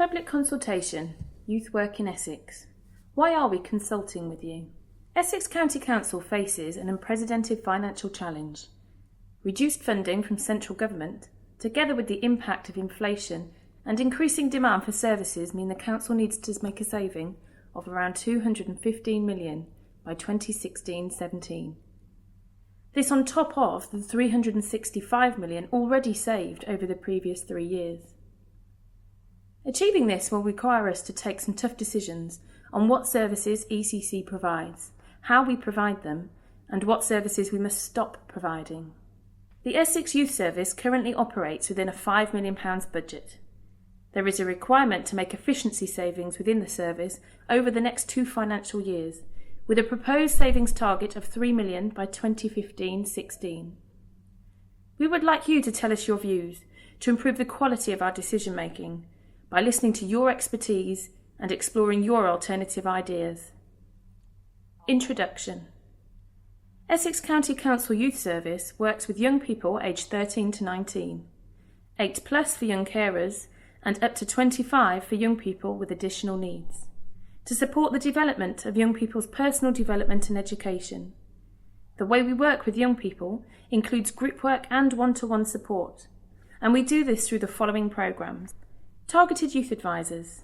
Public consultation, youth work in Essex. Why are we consulting with you? Essex County Council faces an unprecedented financial challenge. Reduced funding from central government, together with the impact of inflation and increasing demand for services, mean the council needs to make a saving of around £215 million by 2016-17. This on top of the £365 million already saved over the previous 3 years. Achieving this will require us to take some tough decisions on what services ECC provides, how we provide them, and what services we must stop providing. The Essex Youth Service currently operates within a £5 million budget. There is a requirement to make efficiency savings within the service over the next 2 financial years, with a proposed savings target of £3 million by 2015-16. We would like you to tell us your views to improve the quality of our decision making by listening to your expertise and exploring your alternative ideas. Introduction. Essex County Council Youth Service works with young people aged 13 to 19, 8+ for young carers, and up to 25 for young people with additional needs, to support the development of young people's personal development and education. The way we work with young people includes group work and one-to-one support, and we do this through the following programmes. Targeted Youth Advisors.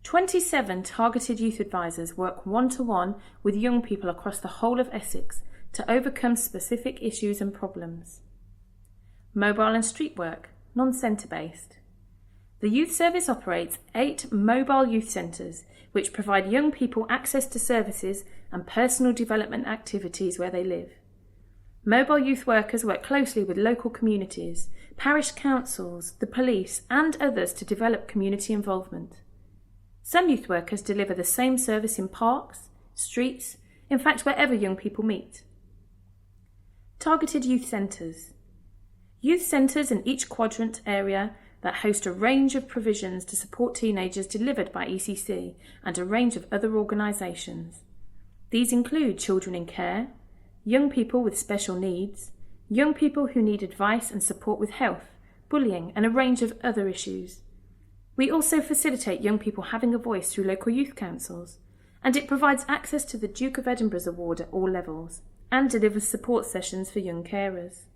27 targeted youth advisors work one-to-one with young people across the whole of Essex to overcome specific issues and problems. Mobile and street work, non-centre based. The youth service operates 8 mobile youth centres which provide young people access to services and personal development activities where they live. Mobile youth workers work closely with local communities, parish councils, the police and others to develop community involvement. Some youth workers deliver the same service in parks, streets, in fact wherever young people meet. Targeted youth centres. Youth centres in each quadrant area that host a range of provisions to support teenagers delivered by ECC and a range of other organisations. These include children in care, young people with special needs, young people who need advice and support with health, bullying and a range of other issues. We also facilitate young people having a voice through local youth councils, and it provides access to the Duke of Edinburgh's award at all levels and delivers support sessions for young carers.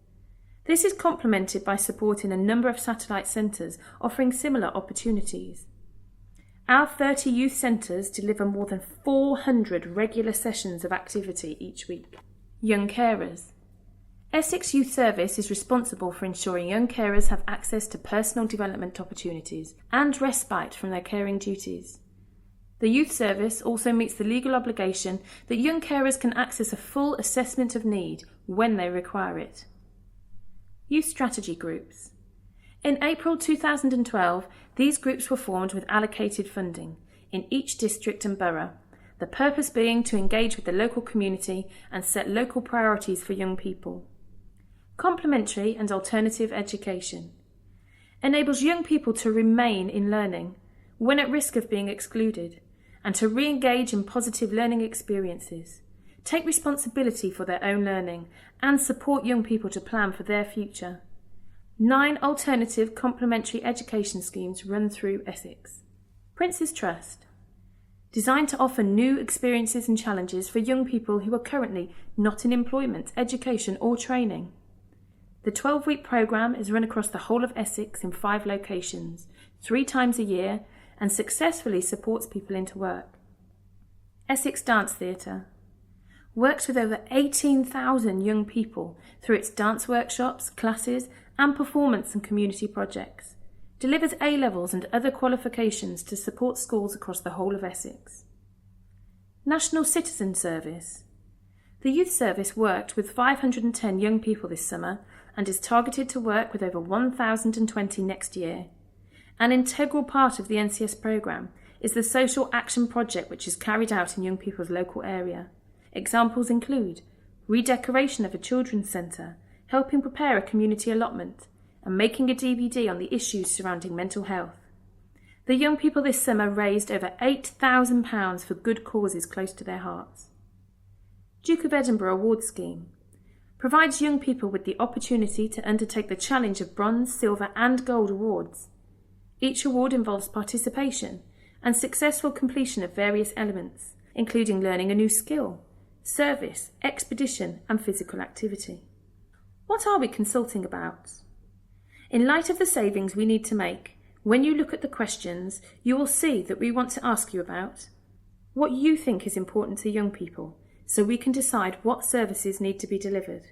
This is complemented by supporting a number of satellite centres offering similar opportunities. Our 30 youth centres deliver more than 400 regular sessions of activity each week. Young carers. Essex Youth Service is responsible for ensuring young carers have access to personal development opportunities and respite from their caring duties. The Youth Service also meets the legal obligation that young carers can access a full assessment of need when they require it. Youth Strategy Groups. In April 2012, these groups were formed with allocated funding in each district and borough, the purpose being to engage with the local community and set local priorities for young people. Complementary and alternative education enables young people to remain in learning when at risk of being excluded and to re-engage in positive learning experiences, take responsibility for their own learning and support young people to plan for their future. 9 alternative complementary education schemes run through Essex. Prince's Trust. Designed to offer new experiences and challenges for young people who are currently not in employment, education or training. The 12-week programme is run across the whole of Essex in 5 locations, 3 times a year, and successfully supports people into work. Essex Dance Theatre works with over 18,000 young people through its dance workshops, classes and performance and community projects. Delivers A-levels and other qualifications to support schools across the whole of Essex. National Citizen Service. The Youth Service worked with 510 young people this summer and is targeted to work with over 1,020 next year. An integral part of the NCS programme is the Social Action Project, which is carried out in young people's local area. Examples include redecoration of a children's centre, helping prepare a community allotment, and making a DVD on the issues surrounding mental health. The young people this summer raised over £8,000 for good causes close to their hearts. Duke of Edinburgh Award Scheme provides young people with the opportunity to undertake the challenge of bronze, silver and gold awards. Each award involves participation and successful completion of various elements, including learning a new skill, service, expedition, and physical activity. What are we consulting about? In light of the savings we need to make, when you look at the questions, you will see that we want to ask you about what you think is important to young people, so we can decide what services need to be delivered,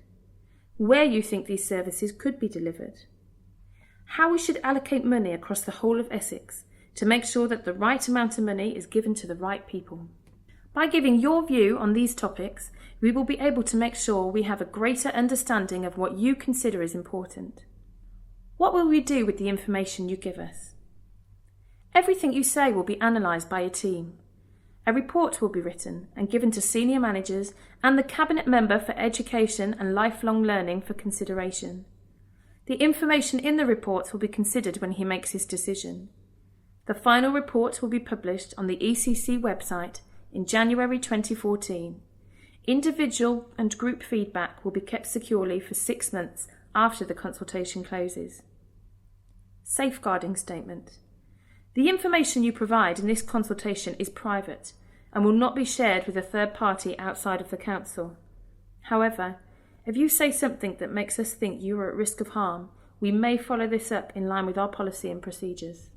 where you think these services could be delivered, how we should allocate money across the whole of Essex to make sure that the right amount of money is given to the right people. By giving your view on these topics, we will be able to make sure we have a greater understanding of what you consider is important. What will we do with the information you give us? Everything you say will be analysed by a team. A report will be written and given to senior managers and the Cabinet Member for Education and Lifelong Learning for consideration. The information in the report will be considered when he makes his decision. The final report will be published on the ECC website in January 2014. Individual and group feedback will be kept securely for 6 months after the consultation closes. Safeguarding statement. The information you provide in this consultation is private and will not be shared with a third party outside of the Council. However, if you say something that makes us think you are at risk of harm, we may follow this up in line with our policy and procedures.